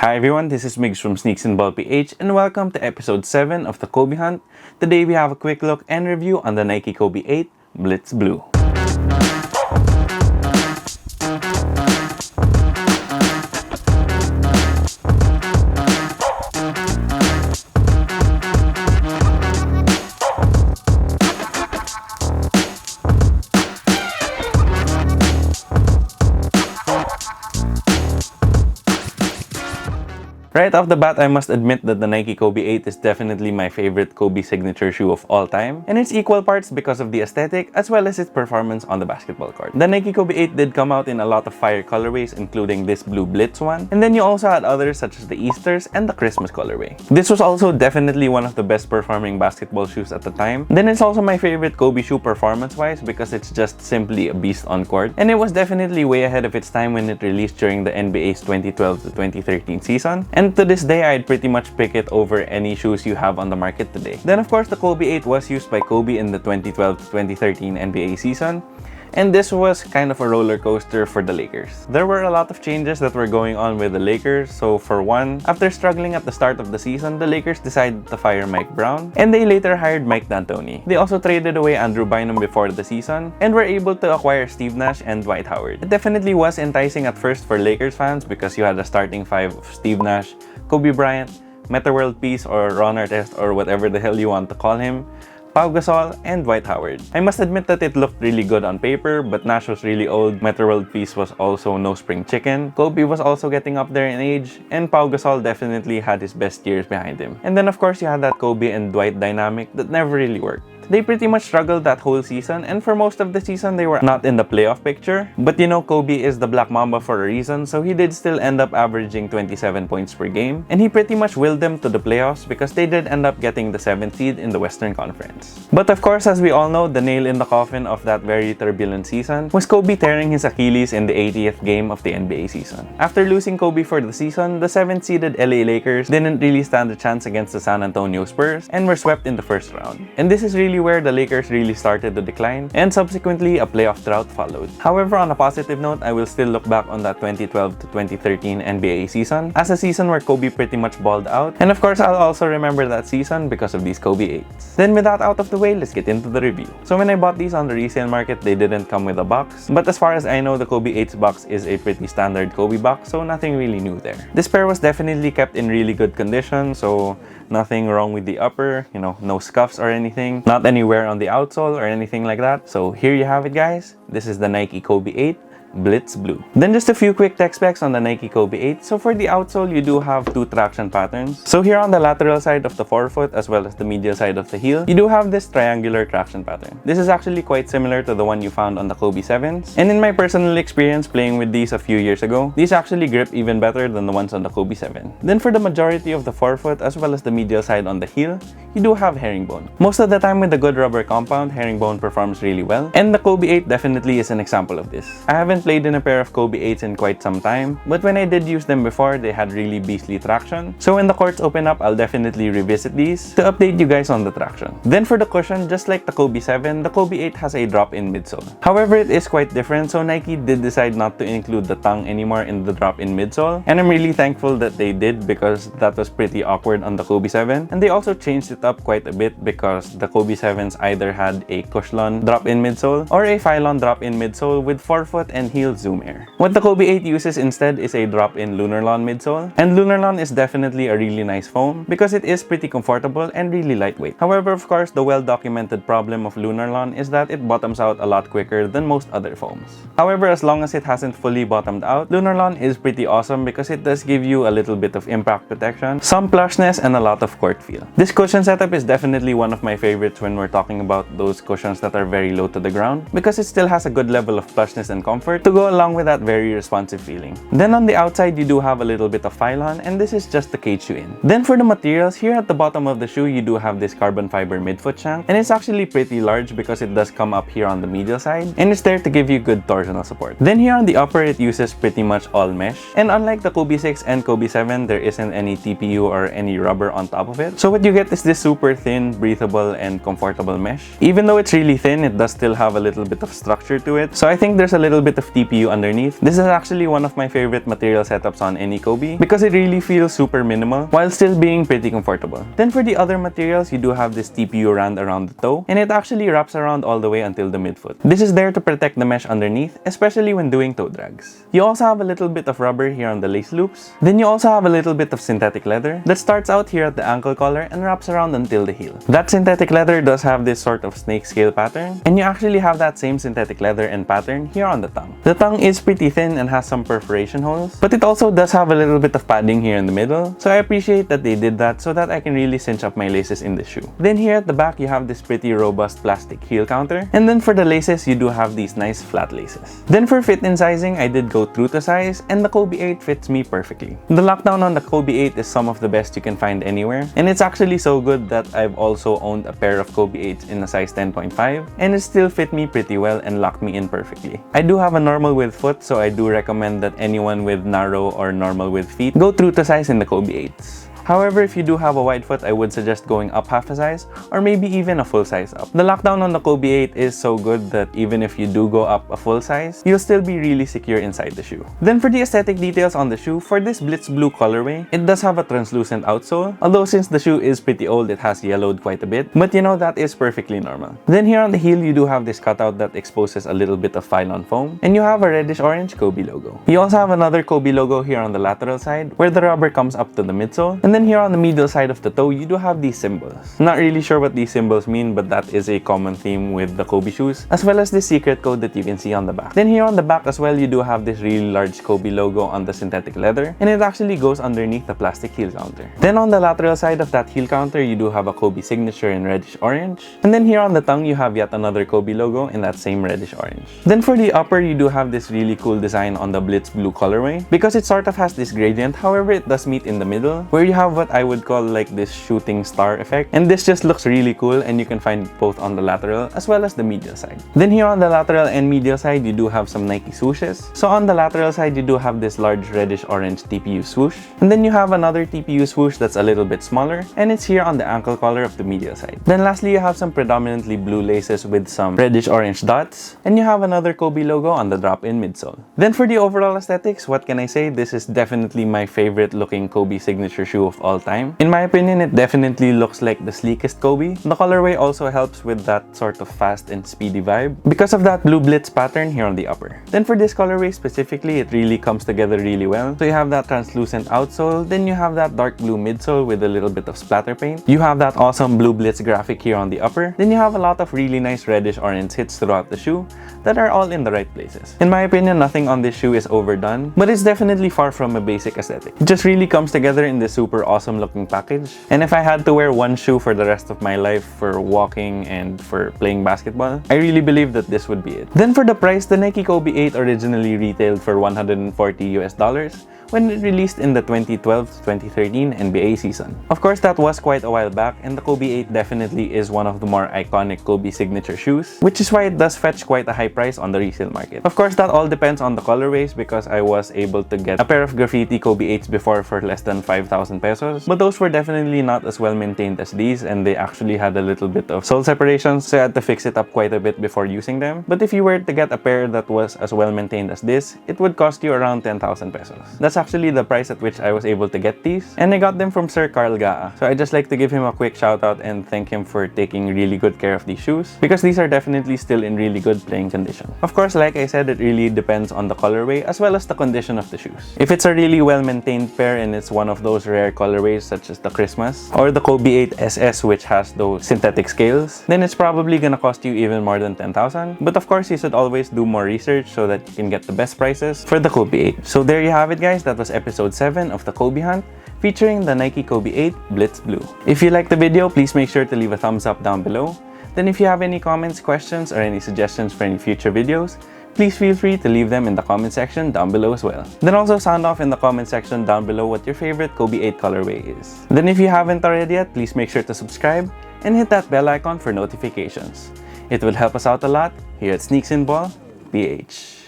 Hi everyone, this is Migs from Sneaks and Ball PH and welcome to episode 7 of the Kobe Hunt. Today we have a quick look and review on the Nike Kobe 8 Blitz Blue. Right off the bat, I must admit that the Nike Kobe 8 is definitely my favorite Kobe signature shoe of all time, and it's equal parts because of the aesthetic as well as its performance on the basketball court. The Nike Kobe 8 did come out in a lot of fire colorways, including this Blue Blitz one, and then you also had others such as the Easters and the Christmas colorway. This was also definitely one of the best performing basketball shoes at the time. Then it's also my favorite Kobe shoe performance-wise because it's just simply a beast on court, and it was definitely way ahead of its time when it released during the NBA's 2012 to 2013 season. And to this day, I'd pretty much pick it over any shoes you have on the market today. Then of course, the Kobe 8 was used by Kobe in the 2012 to 2013 NBA season. And this was kind of a roller coaster for the Lakers. There were a lot of changes that were going on with the Lakers. So for one, after struggling at the start of the season, the Lakers decided to fire Mike Brown, and they later hired Mike D'Antoni. They also traded away Andrew Bynum before the season, and were able to acquire Steve Nash and Dwight Howard. It definitely was enticing at first for Lakers fans because you had a starting five of Steve Nash, Kobe Bryant, Metta World Peace or Ron Artest or whatever the hell you want to call him, Pau Gasol, and Dwight Howard. I must admit that it looked really good on paper, but Nash was really old, Metta World Peace was also no spring chicken, Kobe was also getting up there in age, and Pau Gasol definitely had his best years behind him. And then of course you had that Kobe and Dwight dynamic that never really worked. They pretty much struggled that whole season, and for most of the season they were not in the playoff picture. But you know, Kobe is the Black Mamba for a reason, so he did still end up averaging 27 points per game, and he pretty much willed them to the playoffs because they did end up getting the 7th seed in the Western Conference. But of course, as we all know, the nail in the coffin of that very turbulent season was Kobe tearing his Achilles in the 80th game of the NBA season. After losing Kobe for the season, the 7th seeded LA Lakers didn't really stand a chance against the San Antonio Spurs and were swept in the first round. And this is really where the Lakers really started to decline, and subsequently a playoff drought followed. However, on a positive note, I will still look back on that 2012 to 2013 NBA season as a season where Kobe pretty much balled out, and of course I'll also remember that season because of these Kobe 8s. Then with that out of the way, let's get into the review. So when I bought these on the resale market, they didn't come with a box, but as far as I know, the Kobe 8's box is a pretty standard Kobe box, so nothing really new there. This pair was definitely kept in really good condition, so nothing wrong with the upper, you know, no scuffs or anything, not any wear on the outsole or anything like that. So here you have it, guys. This is the Nike Kobe 8 Blitz Blue. Then just a few quick tech specs on the Nike Kobe 8. So for the outsole, you do have two traction patterns. So here on the lateral side of the forefoot as well as the medial side of the heel, you do have this triangular traction pattern. This is actually quite similar to the one you found on the Kobe 7s. And in my personal experience playing with these a few years ago, these actually grip even better than the ones on the Kobe 7. Then for the majority of the forefoot as well as the medial side on the heel, you do have herringbone. Most of the time with the good rubber compound, herringbone performs really well. And the Kobe 8 definitely is an example of this. I haven't played in a pair of Kobe 8s in quite some time, but when I did use them before, they had really beastly traction. So when the courts open up, I'll definitely revisit these to update you guys on the traction. Then for the cushion, just like the Kobe 7, the Kobe 8 has a drop-in midsole. However, it is quite different, so Nike did decide not to include the tongue anymore in the drop-in midsole, and I'm really thankful that they did because that was pretty awkward on the Kobe 7. And they also changed it up quite a bit because the Kobe 7s either had a Cushlon drop-in midsole or a Phylon drop-in midsole with forefoot and heel Zoom Air. What the Kobe 8 uses instead is a drop-in Lunarlon midsole, and Lunarlon is definitely a really nice foam because it is pretty comfortable and really lightweight. However, of course, the well-documented problem of Lunarlon is that it bottoms out a lot quicker than most other foams. However, as long as it hasn't fully bottomed out, Lunarlon is pretty awesome because it does give you a little bit of impact protection, some plushness, and a lot of court feel. This cushion setup is definitely one of my favorites when we're talking about those cushions that are very low to the ground because it still has a good level of plushness and comfort to go along with that very responsive feeling. Then on the outside, you do have a little bit of Phylon, and this is just to cage you in. Then for the materials, here at the bottom of the shoe, you do have this carbon fiber midfoot shank, and it's actually pretty large because it does come up here on the medial side, and it's there to give you good torsional support. Then here on the upper, it uses pretty much all mesh, and unlike the Kobe 6 and Kobe 7, there isn't any TPU or any rubber on top of it. So what you get is this super thin, breathable, and comfortable mesh. Even though it's really thin, it does still have a little bit of structure to it, so I think there's a little bit of TPU underneath. This is actually one of my favorite material setups on any Kobe because it really feels super minimal while still being pretty comfortable. Then for the other materials, you do have this TPU rand around the toe, and it actually wraps around all the way until the midfoot. This is there to protect the mesh underneath, especially when doing toe drags. You also have a little bit of rubber here on the lace loops. Then you also have a little bit of synthetic leather that starts out here at the ankle collar and wraps around until the heel. That synthetic leather does have this sort of snake scale pattern, and you actually have that same synthetic leather and pattern here on the tongue. The tongue is pretty thin and has some perforation holes, but it also does have a little bit of padding here in the middle, so I appreciate that they did that so that I can really cinch up my laces in the shoe. Then here at the back, you have this pretty robust plastic heel counter, and then for the laces, you do have these nice flat laces. Then for fit and sizing, I did go true to size, and the Kobe 8 fits me perfectly. The lockdown on the Kobe 8 is some of the best you can find anywhere, and it's actually so good that I've also owned a pair of Kobe 8s in a size 10.5, and it still fit me pretty well and locked me in perfectly. I do have a normal width foot, so I do recommend that anyone with narrow or normal width feet go true to size in the Kobe 8s. However, if you do have a wide foot, I would suggest going up half a size or maybe even a full size up. The lockdown on the Kobe 8 is so good that even if you do go up a full size, you'll still be really secure inside the shoe. Then for the aesthetic details on the shoe, for this Blitz Blue colorway, it does have a translucent outsole, although since the shoe is pretty old, it has yellowed quite a bit, but you know, that is perfectly normal. Then here on the heel, you do have this cutout that exposes a little bit of Phylon foam, and you have a reddish-orange Kobe logo. You also have another Kobe logo here on the lateral side, where the rubber comes up to the midsole, and then here on the medial side of the toe, you do have these symbols. Not really sure what these symbols mean, but that is a common theme with the Kobe shoes, as well as this secret code that you can see on the back. Then here on the back as well, you do have this really large Kobe logo on the synthetic leather, and it actually goes underneath the plastic heel counter. Then on the lateral side of that heel counter, you do have a Kobe signature in reddish-orange, and then here on the tongue, you have yet another Kobe logo in that same reddish-orange. Then for the upper, you do have this really cool design on the Blitz Blue colorway, because it sort of has this gradient. However, it does meet in the middle, where you have what I would call like this shooting star effect, and this just looks really cool, and you can find it both on the lateral as well as the medial side. Then here on the lateral and medial side, you do have some Nike swooshes. So on the lateral side, you do have this large reddish-orange TPU swoosh, and then you have another TPU swoosh that's a little bit smaller, and it's here on the ankle collar of the medial side. Then lastly, you have some predominantly blue laces with some reddish-orange dots, and you have another Kobe logo on the drop-in midsole. Then for the overall aesthetics, what can I say? This is definitely my favorite looking Kobe signature shoe of all time. In my opinion, it definitely looks like the sleekest Kobe. The colorway also helps with that sort of fast and speedy vibe because of that Blue Blitz pattern here on the upper. Then for this colorway specifically, it really comes together really well. So you have that translucent outsole, then you have that dark blue midsole with a little bit of splatter paint. You have that awesome Blue Blitz graphic here on the upper. Then you have a lot of really nice reddish-orange hits throughout the shoe that are all in the right places. In my opinion, nothing on this shoe is overdone, but it's definitely far from a basic aesthetic. It just really comes together in this super awesome looking package. And if I had to wear one shoe for the rest of my life for walking and for playing basketball, I really believe that this would be it. Then for the price, the Nike Kobe 8 originally retailed for $140 US when it released in the 2012-2013 NBA season. Of course, that was quite a while back, and the Kobe 8 definitely is one of the more iconic Kobe signature shoes, which is why it does fetch quite a high price on the resale market. Of course, that all depends on the colorways, because I was able to get a pair of graffiti Kobe 8s before for less than 5,000 pesos, but those were definitely not as well maintained as these, and they actually had a little bit of sole separation, so I had to fix it up quite a bit before using them. But if you were to get a pair that was as well maintained as this, it would cost you around 10,000 pesos. That's actually the price at which I was able to get these, and I got them from Sir Carl Gaa. So I just like to give him a quick shout out and thank him for taking really good care of these shoes, because these are definitely still in really good playing condition. Of course, like I said, it really depends on the colorway as well as the condition of the shoes. If it's a really well maintained pair and it's one of those rare colorways such as the Christmas or the Kobe 8 SS, which has those synthetic scales, then it's probably gonna cost you even more than 10,000. But of course, you should always do more research so that you can get the best prices for the Kobe 8. So there you have it, guys. That was episode 7 of the Kobe Hunt, featuring the Nike Kobe 8 Blitz Blue. If you liked the video, please make sure to leave a thumbs up down below. Then if you have any comments, questions, or any suggestions for any future videos, please feel free to leave them in the comment section down below as well. Then also sound off in the comment section down below what your favorite Kobe 8 colorway is. Then if you haven't already yet, please make sure to subscribe and hit that bell icon for notifications. It will help us out a lot here at Sneaks in Ball PH.